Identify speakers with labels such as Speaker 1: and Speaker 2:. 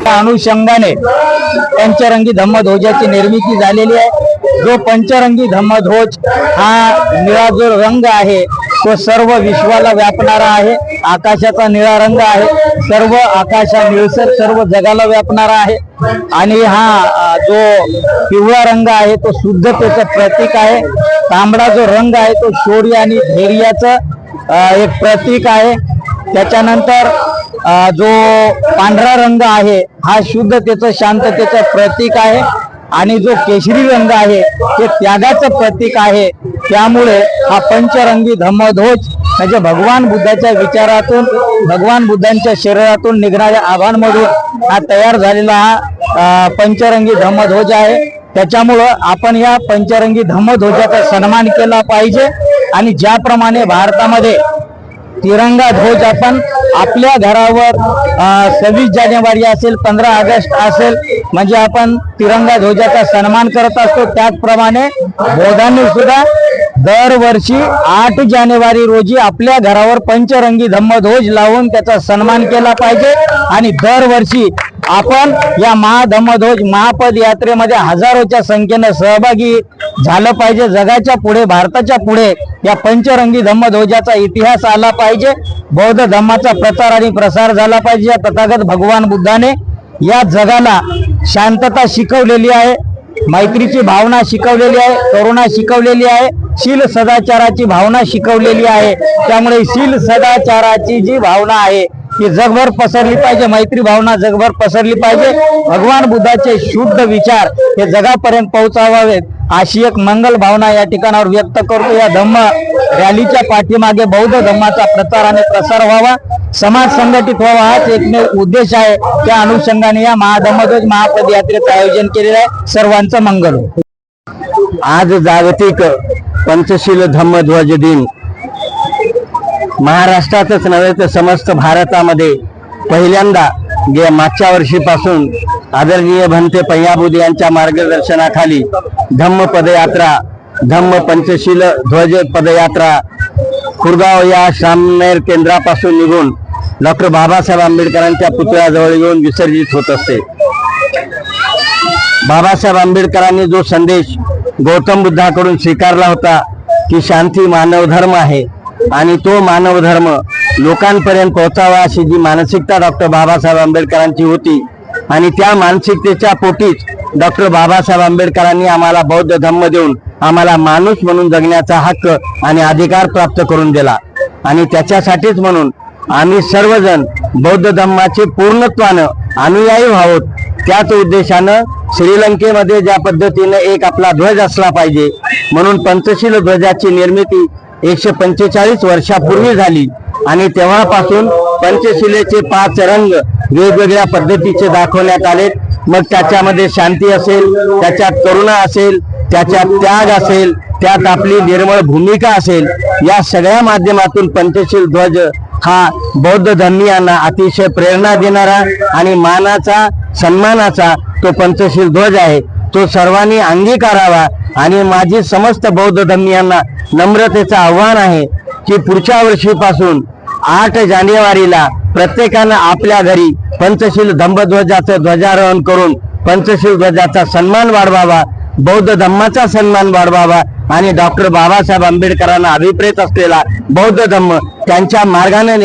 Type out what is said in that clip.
Speaker 1: अनुषंगाने पंचरंगी धम्मध्वजाची निर्मिती झालेली आहे। जो पंचरंगी धम्मध्वज हा निळा जो रंग आहे तो सर्व विश्वाला व्यापणारा आहे। आकाशाचा निळा रंग आहे, सर्व आकाशा निळसर सर्व जगाला व्यापणारा आहे। आणि हा जो पिवळा रंग आहे तो शुद्धतेचं प्रतीक आहे। तांबडा जो रंग आहे तो शौर्य आणि धैर्याचं एक प्रतीक आहे। त्याच्यानंतर जो पांढरा रंग आहे हा शुद्धतेचं शांततेचं प्रतीक आहे। आणि जो केशरी रंग आहे ते त्यागाचं प्रतीक आहे। त्यामुळे हा पंचरंगी धम्मध्वज म्हणजे भगवान बुद्धाच्या विचारातून भगवान बुद्धांच्या शरीरातून निघणाऱ्या आभांमधून हा तयार झालेला हा पंचरंगी धम्मध्वज आहे। त्याच्यामुळं आपण या पंचरंगी धम्मध्वजाचा सन्मान केला पाहिजे। आणि ज्याप्रमाणे भारतामध्ये तिरंगा ध्वज आपण आपल्या घरावर 26 जानेवारी असेल 15 ऑगस्ट असेल म्हणजे आपण तिरंगा ध्वजाचा सन्मान करत असतो, त्याचप्रमाणे बौद्धांनी सुद्धा दरवर्षी 8 जानेवारी रोजी आपल्या घरावर पंचरंगी धम्मध्वज लावून त्याचा सन्मान केला पाहिजे। आणि दरवर्षी आपण या महाधम्मध्वज महापद यात्रेमध्ये हजारोच्या संख्येने सहभागी झालं पाहिजे। जगाच्या पुढे भारताच्या पुढे या पंचरंगी धम्मध्वजाचा इतिहास आला पाहिजे। बौद्ध धम्माचा प्रचार आणि प्रसार झाला पाहिजे। या तथागत भगवान बुद्धाने या जगाला शांतता शिकवलेली आहे, मैत्रीची भावना शिकवलेली आहे, करुणा शिकवलेली आहे, शील सदाचाराची भावना शिकवलेली आहे। त्यामुळे शील सदाचाराची जी भावना आहे ती जगभर पसरली पाहिजे, मैत्री भावना जगभर पसरली पाहिजे। भगवान बुद्धाचे शुद्ध विचार हे जगापर्यंत पोहोचावेत अशी एक मंगल भावना या ठिकाणावर व्यक्त करतो। या धम्म रॅलीच्या पाठीमागे बौद्ध धम्माचा प्रचार आणि प्रसार व्हावा, समाज संघटित व्हावा हाच एकमेव उद्देश आहे। त्या अनुषंगाने या महाधम्मध्वज महापद यात्रेचं आयोजन केलेलं आहे। सर्वांचं मंगल हो।
Speaker 2: आज जागतिक पंचशील धम्मध्वज दिन महाराष्ट्रातच नव्हे तर समस्त भारतामध्ये पहिल्यांदा मागच्या वर्षीपासून आदरणीय भंते पय्याबुद्ध यांच्या मार्गदर्शनाखाली धम्म पदयात्रा धम्म पंचशील ध्वज पदयात्रा खुरगाव या श्रामनेर केंद्रापासून निघून डॉक्टर बाबासाहेब आंबेडकरांच्या पुतळ्याजवळ येऊन विसर्जित होत असते। बाबासाहेब आंबेडकरांनी जो संदेश गौतम बुद्धाकडून स्वीकारला होता की शांती मानव धर्म आहे आणि तो मानव धर्म लोकांपर्यंत पोहोचावा अशी जी मानसिकता डॉक्टर बाबासाहेब आंबेडकरांची होती आणि त्या मानसिकतेच्या पोटीच डॉक्टर बाबासाहेब आंबेडकरांनी आम्हाला बौद्ध धम्म देऊन आम्हाला माणूस म्हणून जगण्याचा हक्क आणि अधिकार प्राप्त करून दिला। आणि त्याच्यासाठीच म्हणून आम्ही सर्वजण बौद्ध धम्माचे पूर्णत्वानं अनुयायी व्हावोत। त्याच उद्देशानं श्रीलंकेमध्ये ज्या पद्धतीने एक आपला ध्वज असला पाहिजे म्हणून पंचशील ध्वजाची निर्मिती 145 वर्षापूर्वी झाली। आणि तेव्हापासून पंचशिलेचे 5 रंग वेगवेगळ्या पद्धतीचे दाखवण्यात आले। मग त्याच्यामध्ये शांती असेल, त्याच्यात करुणा असेल, त्याच्यात त्याग असेल, त्यात आपली निर्मळ भूमिका असेल, या सगळ्या माध्यमातून पंचशील ध्वज हा बौद्ध धर्मीयांना अतिशय प्रेरणा देणारा आणि मानाचा सन्मानाचा तो पंचशील ध्वज आहे। तो सर्वांनी अंगीकारावा। आणि माझी समस्त बौद्ध धर्मीयांना नम्रतेचं आव्हान आहे की पुढच्या वर्षीपासून 8 जानेवारीला प्रत्येकानं आपल्या घरी पंचशील धम्मध्वजाचं ध्वजारोहण करून पंचशील ध्वजाचा सन्मान वाढवावा, बौद्ध धम्माचा सन्मान वाढवावा आणि डॉक्टर बाबासाहेब आंबेडकरांना अभिप्रेत असलेला बौद्ध धम्म त्यांच्या मार्गाने